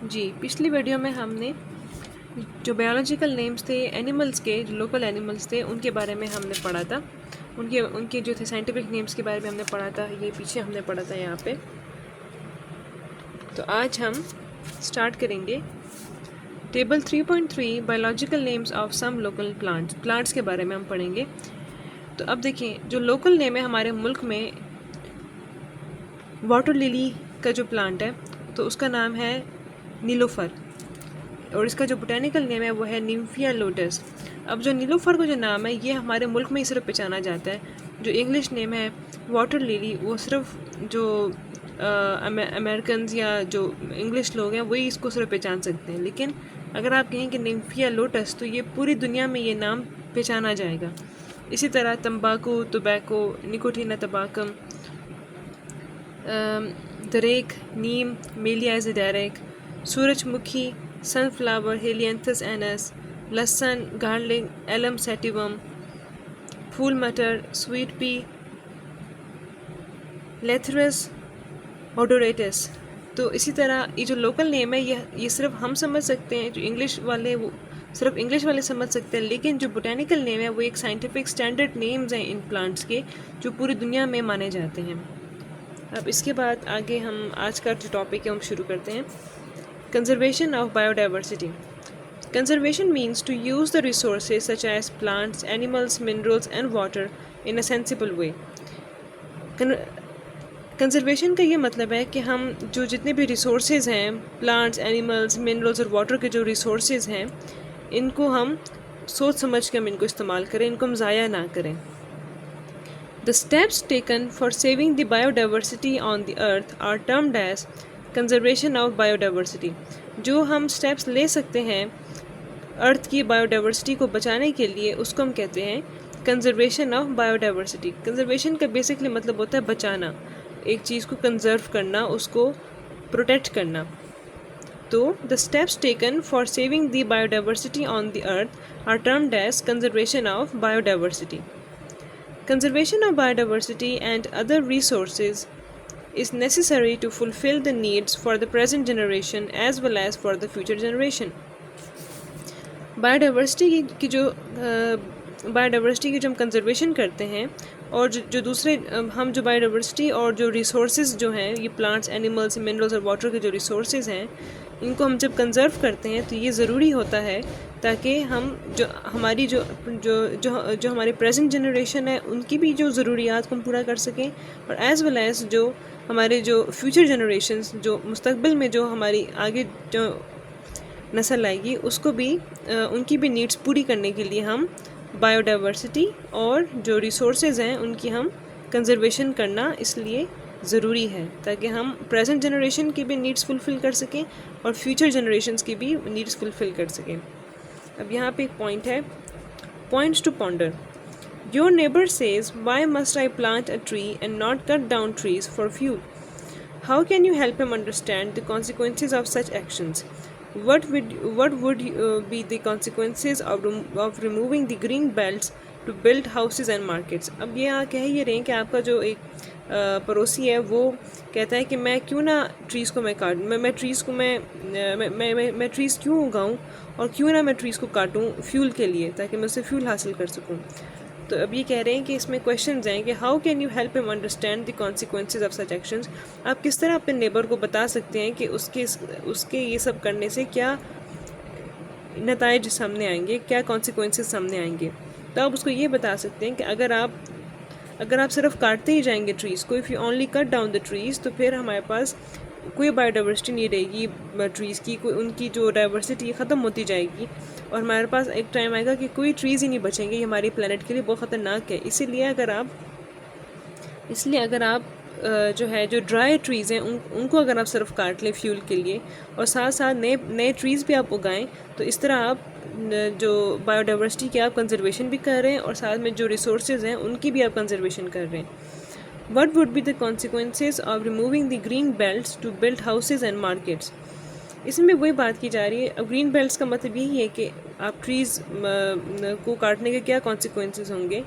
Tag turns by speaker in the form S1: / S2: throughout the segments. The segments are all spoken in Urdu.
S1: جی پچھلی ویڈیو میں ہم نے جو بایولوجیکل نیمز تھے اینیملز کے، جو لوکل اینیملز تھے ان کے بارے میں ہم نے پڑھا تھا. ان کے جو تھے سائنٹیفک نیمز کے بارے میں ہم نے پڑھا تھا. یہ پیچھے ہم نے پڑھا تھا یہاں پہ. تو آج ہم سٹارٹ کریں گے table 3.3 biological names of some local plants کے بارے میں ہم پڑھیں گے. تو اب دیکھیں جو لوکل نیم ہے ہمارے ملک میں واٹر لیلی کا جو پلانٹ ہے تو اس کا نام ہے نیلوفر، اور اس کا جو بوٹینیکل نیم ہے وہ ہے نیمفیا لوٹس. اب جو نیلوفر کا جو نام ہے یہ ہمارے ملک میں ہی صرف پہچانا جاتا ہے. جو انگلش نیم ہے واٹر لیلی وہ صرف جو امریکنز یا جو انگلش لوگ ہیں وہی اس کو صرف پہچان سکتے ہیں. لیکن اگر آپ کہیں کہ نیمفیا لوٹس تو یہ پوری دنیا میں یہ نام پہچانا جائے گا. اسی طرح تمباکو، ٹوبیکو، نکوٹینا تباکم، دریک، نیم، میلیا زیڈیرک، سورج مکھی، سن فلاور، ہیلینتھس اینس، لہسن، گارلک، ایلم سیٹیوم، پھول مٹر، سویٹ پی، لیتھرس اوڈوریٹس. تو اسی طرح یہ جو لوکل نیم ہے یہ صرف ہم سمجھ سکتے ہیں، جو انگلش والے وہ صرف انگلش والے سمجھ سکتے ہیں. لیکن جو بوٹینیکل نیم ہے وہ ایک سائنٹیفک اسٹینڈرڈ نیمز ہیں ان پلانٹس کے جو پوری دنیا میں مانے جاتے ہیں. اب اس کے بعد آگے ہم آج کا جو ٹاپک ہے ہم شروع کرتے ہیں. Conservation of bio diversity. Conservation means to use the resources such as plants, animals, minerals and water in a sensible way. Conservation کا یہ مطلب ہے کہ ہم جو جتنے بھی ریسورسز ہیں، پلانٹس، اینیملز، منرلز اور واٹر کے جو ریسورسز ہیں ان کو ہم سوچ سمجھ کے ہم ان کو استعمال کریں، ان کو ہم ضائع نہ کریں. The steps taken for saving the biodiversity on the earth are termed as conservation of biodiversity. جو ہم سٹیپس لے سکتے ہیں ارتھ کی بایو ڈائیورسٹی کو بچانے کے لیے اس کو ہم کہتے ہیں conservation of bio diversity. Conservation کا بیسکلی مطلب ہوتا ہے بچانا، ایک چیز کو کنزرو کرنا، اس کو پروٹیکٹ کرنا. تو the steps taken for saving the biodiversity on the earth are termed as conservation of biodiversity. Conservation of biodiversity and other resources is necessary to fulfill the needs for the present generation as well as for the future generation. Bio diversity کی جو ہم کنزرویشن کرتے ہیں اور جو دوسرے ہم جو بایو ڈائیورسٹی اور جو ریسورسز جو ہیں یہ پلانٹس، اینیملز، منرلز اور واٹر کے جو ریسورسز ہیں ان کو ہم جب کنزرو کرتے ہیں تو یہ ضروری ہوتا ہے تاکہ ہم جو ہماری جو ہماری پریزنٹ جنریشن ہے ان کی بھی جو ضروریات کو ہم پورا کر سکیں، اور ایز ویل ایز جو ہمارے جو فیوچر جنریشنز جو مستقبل میں جو ہماری آگے جو نسل آئے گی اس کو بھی ان کی بھی نیڈس پوری کرنے کے لیے ہم بایو ڈائیورسٹی اور جو ریسورسز ہیں ان کی ہم کنزرویشن کرنا اس لیے ضروری ہے تاکہ ہم پریزنٹ جنریشن کی بھی نیڈس فلفل کر سکیں اور فیوچر جنریشنز کی بھی نیڈس فلفل کر سکیں. اب یہاں پہ ایک پوائنٹ ہے، points to ponder. Your neighbour says why must I plant a tree and not cut down trees for fuel. How can you help ہم understand the consequences of such actions. What would be the consequences of removing the green belts to build houses and markets. اب یہ کہہ یہ رہے ہیں کہ آپ کا جو ایک پڑوسی ہے وہ کہتا ہے کہ میں کیوں نہ ٹریز کو میں کاٹوں، میں ٹریز کو میں ٹریز کیوں اگاؤں اور کیوں نہ میں ٹریز کو کاٹوں فیول کے لیے تاکہ میں اس سے فیول حاصل کر سکوں. تو اب یہ کہہ رہے ہیں کہ اس میں کویشچنز ہیں کہ ہاؤ کین یو ہیلپ ہم understand the consequences of such actions. آپ کس طرح اپنے نیبر کو بتا سکتے ہیں کہ اس کے یہ سب کرنے سے کیا نتائج سامنے آئیں گے، کیا کانسیکوینسز سامنے آئیں گے. تو آپ اس کو یہ بتا سکتے ہیں کہ اگر آپ صرف کاٹتے ہی جائیں گے ٹریز کو، if you only cut down the trees, تو پھر ہمارے پاس کوئی بایو ڈائیورسٹی نہیں رہے گی ٹریز کی، ان کی جو ڈائیورسٹی ختم ہوتی جائے گی اور ہمارے پاس ایک ٹائم آئے گا کہ کوئی ٹریز ہی نہیں بچیں گے. یہ ہماری پلانٹ کے لیے بہت خطرناک ہے. اسی لیے اگر آپ جو ہے جو ڈرائی ٹریز ہیں ان کو اگر آپ صرف کاٹ لیں فیول کے لیے اور ساتھ ساتھ نئے ٹریز بھی آپ اگائیں تو اس طرح آپ جو بایو ڈائیورسٹی کی آپ کنزرویشن بھی کر رہے ہیں اور ساتھ میں جو ریسورسز ہیں ان کی بھی آپ کنزرویشن کر رہے ہیں. What would be the consequences of removing the green belts to build houses and markets. اس میں وہی بات کی جا رہی ہے. اب گرین بیلٹس کا مطلب یہی ہے کہ آپ ٹریز کو کاٹنے کے کیا کانسیکوینسز ہوں گے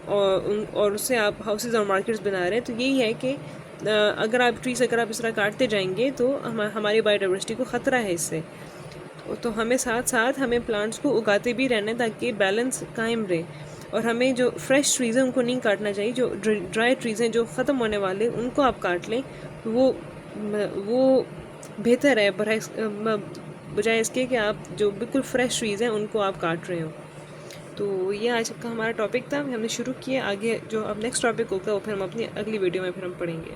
S1: اور اس سے آپ ہاؤسز اور مارکیٹس بنا رہے ہیں. تو یہی ہے کہ اگر آپ ٹریز اگر آپ اس طرح کاٹتے جائیں گے تو ہماری بایو ڈائیورسٹی کو خطرہ ہے اس سے. تو ہمیں ساتھ ساتھ ہمیں پلانٹس کو اگاتے بھی رہنا ہے تاکہ بیلنس قائم رہے. اور ہمیں جو فریش ٹریز ہیں ان کو نہیں کاٹنا چاہیے. جو ڈرائی ٹریز ہیں جو ختم ہونے والے ان کو آپ کاٹ لیں وہ بہتر ہے بجائے اس کے کہ آپ جو بالکل فریش ٹریز ہیں ان کو آپ کاٹ رہے ہو. تو یہ آج کا ہمارا ٹاپک تھا. ہم نے شروع کیا. آگے جو اب نیکسٹ ٹاپک ہوگا وہ پھر ہم اپنی اگلی ویڈیو میں پھر ہم پڑھیں گے.